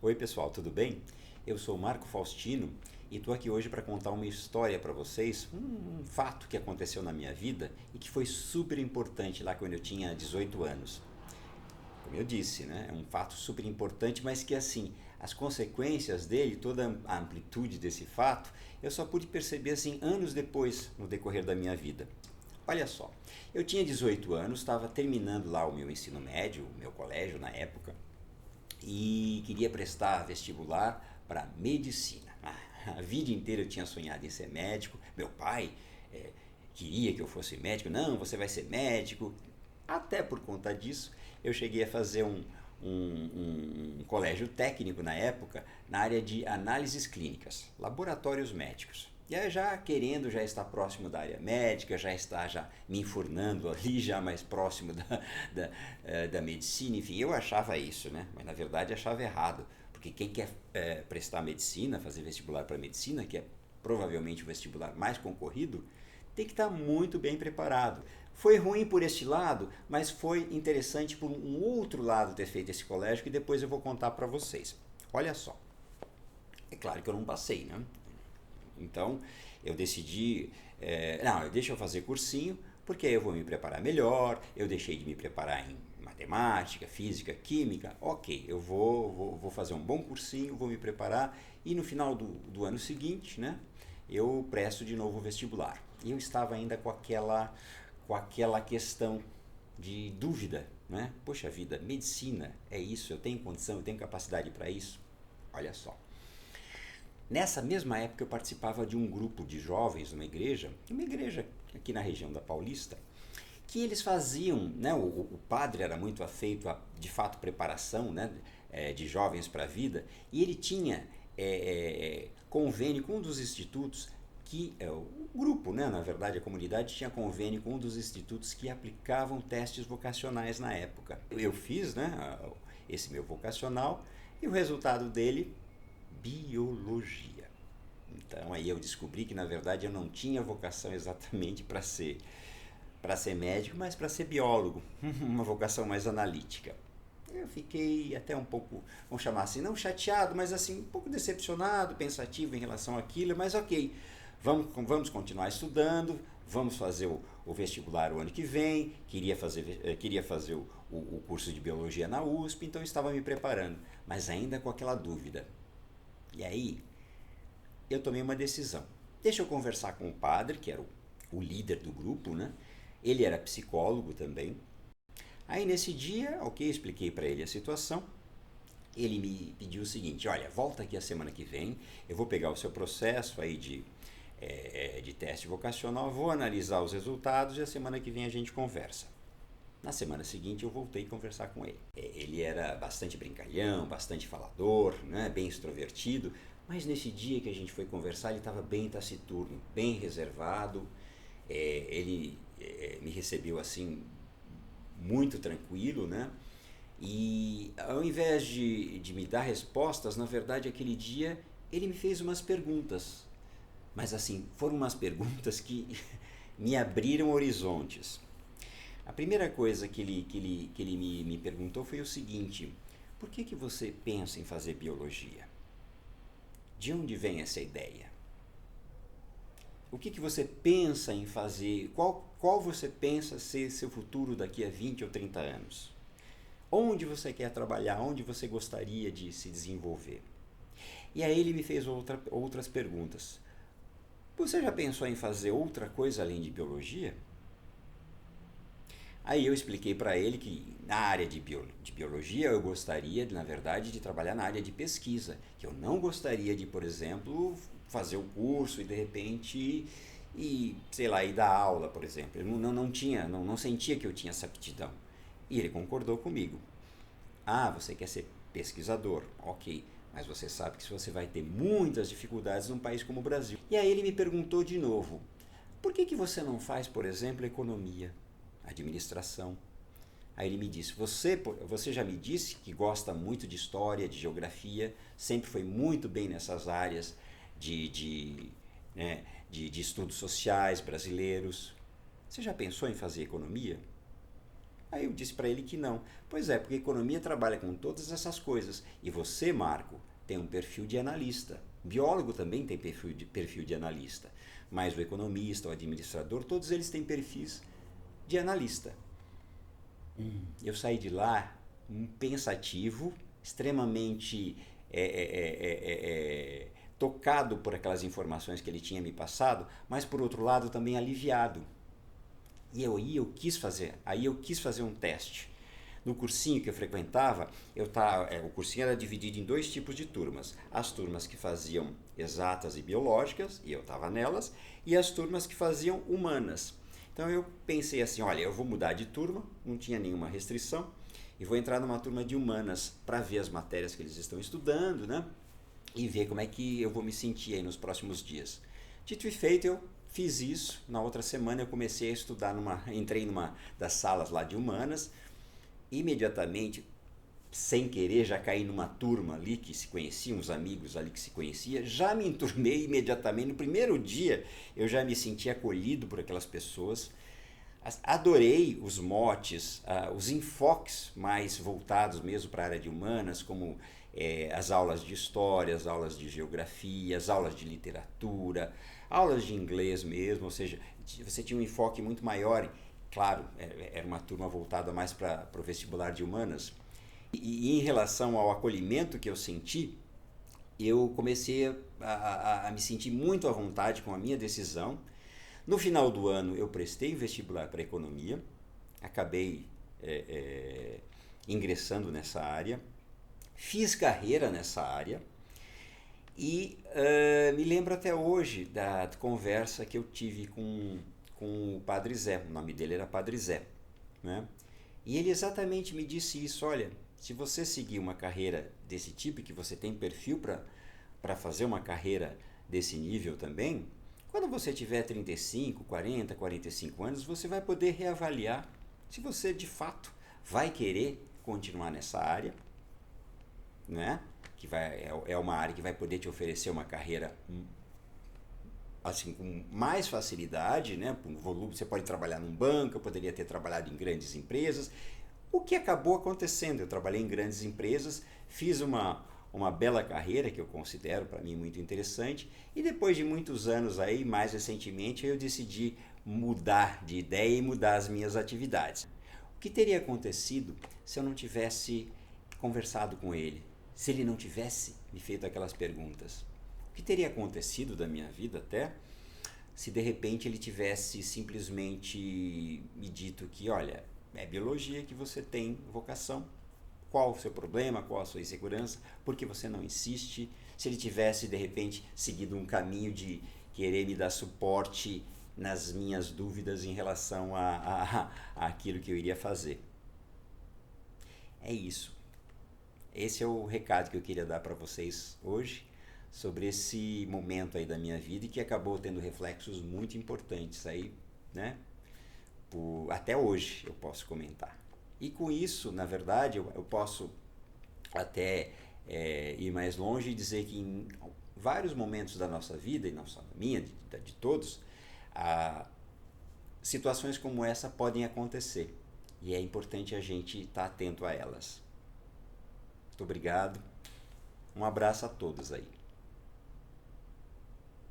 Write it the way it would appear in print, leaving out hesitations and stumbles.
Oi pessoal, tudo bem? Eu sou o Marco Faustino e estou aqui hoje para contar uma história para vocês, um fato que aconteceu na minha vida e que foi super importante lá quando eu tinha 18 anos. Como eu disse, né? É um fato super importante, mas que assim, as consequências dele, toda a amplitude desse fato, eu só pude perceber assim anos depois, no decorrer da minha vida. Olha só, eu tinha 18 anos, estava terminando lá o meu ensino médio, o meu colégio na época, e queria prestar vestibular para medicina. A vida inteira eu tinha sonhado em ser médico. Meu pai queria que eu fosse médico. Não, você vai ser médico. Até por conta disso, eu cheguei a fazer um colégio técnico na época na área de análises clínicas, laboratórios médicos. E aí já querendo já estar próximo da área médica, já estar já me enfurnando ali, já mais próximo da medicina, enfim, eu achava isso, né? Mas na verdade achava errado, porque quem quer prestar medicina, fazer vestibular para medicina, que é provavelmente o vestibular mais concorrido, tem que estar muito bem preparado. Foi ruim por este lado, mas foi interessante por um outro lado ter feito esse colégio que depois eu vou contar para vocês. Olha só, é claro que eu não passei, né? Então eu decidi, não, deixa eu fazer cursinho, porque aí eu vou me preparar melhor. Eu deixei de me preparar em matemática, física, química. Ok, eu vou fazer um bom cursinho, vou me preparar e no final do ano seguinte, né, eu presto de novo o vestibular. E eu estava ainda com aquela questão de dúvida, né? Poxa vida, medicina, é isso? Eu tenho condição, eu tenho capacidade para isso? Olha só. Nessa mesma época eu participava de um grupo de jovens numa igreja aqui na região da Paulista, que eles faziam, né, o padre era muito afeito a, de fato, preparação, né, de jovens para a vida, e ele tinha convênio com um dos institutos que, o grupo, né, na verdade a comunidade tinha convênio com um dos institutos que aplicavam testes vocacionais na época. Eu fiz, né, esse meu vocacional e o resultado dele, biologia. Então aí eu descobri que na verdade eu não tinha vocação exatamente para ser médico, mas para ser biólogo, uma vocação mais analítica. Eu fiquei até um pouco, vamos chamar assim, não chateado, mas assim, um pouco decepcionado, pensativo em relação àquilo, mas ok, vamos continuar estudando, vamos fazer o vestibular o ano que vem, queria fazer o curso de biologia na USP, então estava me preparando, mas ainda com aquela dúvida. E aí, eu tomei uma decisão. Deixa eu conversar com o padre, que era o líder do grupo, né? Ele era psicólogo também. Aí nesse dia, ok, expliquei para ele a situação. Ele me pediu o seguinte: olha, volta aqui a semana que vem, eu vou pegar o seu processo aí de teste vocacional, vou analisar os resultados e a semana que vem a gente conversa. Na semana seguinte eu voltei a conversar com ele. Ele era bastante brincalhão, bastante falador, né, bem extrovertido, mas nesse dia que a gente foi conversar ele estava bem taciturno, bem reservado. Ele me recebeu assim muito tranquilo, né? E ao invés de me dar respostas, na verdade aquele dia ele me fez umas perguntas, mas assim foram umas perguntas que me abriram horizontes. A primeira coisa que ele me perguntou foi o seguinte: por que você pensa em fazer biologia? De onde vem essa ideia? O que você pensa em fazer? Qual você pensa ser seu futuro daqui a 20 ou 30 anos? Onde você quer trabalhar? Onde você gostaria de se desenvolver? E aí ele me fez outras perguntas. Você já pensou em fazer outra coisa além de biologia? Aí eu expliquei para ele que na área de biologia eu gostaria, na verdade, de trabalhar na área de pesquisa, que eu não gostaria de, por exemplo, fazer o curso e de repente sei lá, ir dar aula, por exemplo. Eu não sentia que eu tinha essa aptidão. E ele concordou comigo. Ah, você quer ser pesquisador? Ok, mas você sabe que você vai ter muitas dificuldades num país como o Brasil. E aí ele me perguntou de novo: por que você não faz, por exemplo, economia, administração? Aí ele me disse: você já me disse que gosta muito de história, de geografia, sempre foi muito bem nessas áreas né, de estudos sociais brasileiros. Você já pensou em fazer economia? Aí eu disse para ele que não. Pois é, porque a economia trabalha com todas essas coisas. E você, Marco, tem um perfil de analista. Biólogo também tem perfil de analista. Mas o economista, o administrador, todos eles têm perfis de analista. Eu saí de lá pensativo, extremamente tocado por aquelas informações que ele tinha me passado, mas por outro lado também aliviado. E aí eu quis fazer um teste. No cursinho que eu frequentava, o cursinho era dividido em dois tipos de turmas. As turmas que faziam exatas e biológicas, e eu estava nelas, e as turmas que faziam humanas. Então eu pensei assim, olha, eu vou mudar de turma, não tinha nenhuma restrição, e vou entrar numa turma de humanas para ver as matérias que eles estão estudando, né? E ver como é que eu vou me sentir aí nos próximos dias. Dito e feito, eu fiz isso. Na outra semana eu comecei a estudar, entrei numa das salas lá de humanas. Imediatamente, sem querer, já caí numa turma ali que se conhecia, uns amigos ali que se conhecia, já me enturmei imediatamente. No primeiro dia eu já me senti acolhido por aquelas pessoas. Adorei os motes, os enfoques mais voltados mesmo para a área de humanas, como as aulas de história, as aulas de geografia, as aulas de literatura, aulas de inglês mesmo, ou seja, você tinha um enfoque muito maior. Claro, era uma turma voltada mais para o vestibular de humanas. E em relação ao acolhimento que eu senti, eu comecei a me sentir muito à vontade com a minha decisão. No final do ano, eu prestei vestibular para economia, acabei ingressando nessa área, fiz carreira nessa área e me lembro até hoje da conversa que eu tive com o Padre Zé, o nome dele era Padre Zé, né? E ele exatamente me disse isso, olha, se você seguir uma carreira desse tipo, que você tem perfil para fazer uma carreira desse nível também, quando você tiver 35, 40, 45 anos, você vai poder reavaliar se você de fato vai querer continuar nessa área, né? É uma área que vai poder te oferecer uma carreira assim, com mais facilidade, né? Com volume, você pode trabalhar num banco, eu poderia ter trabalhado em grandes empresas. O que acabou acontecendo? Eu trabalhei em grandes empresas, fiz uma bela carreira que eu considero para mim muito interessante, e depois de muitos anos aí, mais recentemente, eu decidi mudar de ideia e mudar as minhas atividades. O que teria acontecido se eu não tivesse conversado com ele? Se ele não tivesse me feito aquelas perguntas? O que teria acontecido da minha vida até se de repente ele tivesse simplesmente me dito que, olha, é biologia que você tem vocação, qual o seu problema, qual a sua insegurança, por que você não insiste? Se ele tivesse de repente seguido um caminho de querer me dar suporte nas minhas dúvidas em relação a aquilo que eu iria fazer. É isso. Esse é o recado que eu queria dar para vocês hoje sobre esse momento aí da minha vida e que acabou tendo reflexos muito importantes aí, né? Até hoje eu posso comentar. E com isso, na verdade, eu posso até ir mais longe e dizer que em vários momentos da nossa vida, e não só da minha, de todos, situações como essa podem acontecer. E é importante a gente estar atento a elas. Muito obrigado. Um abraço a todos aí.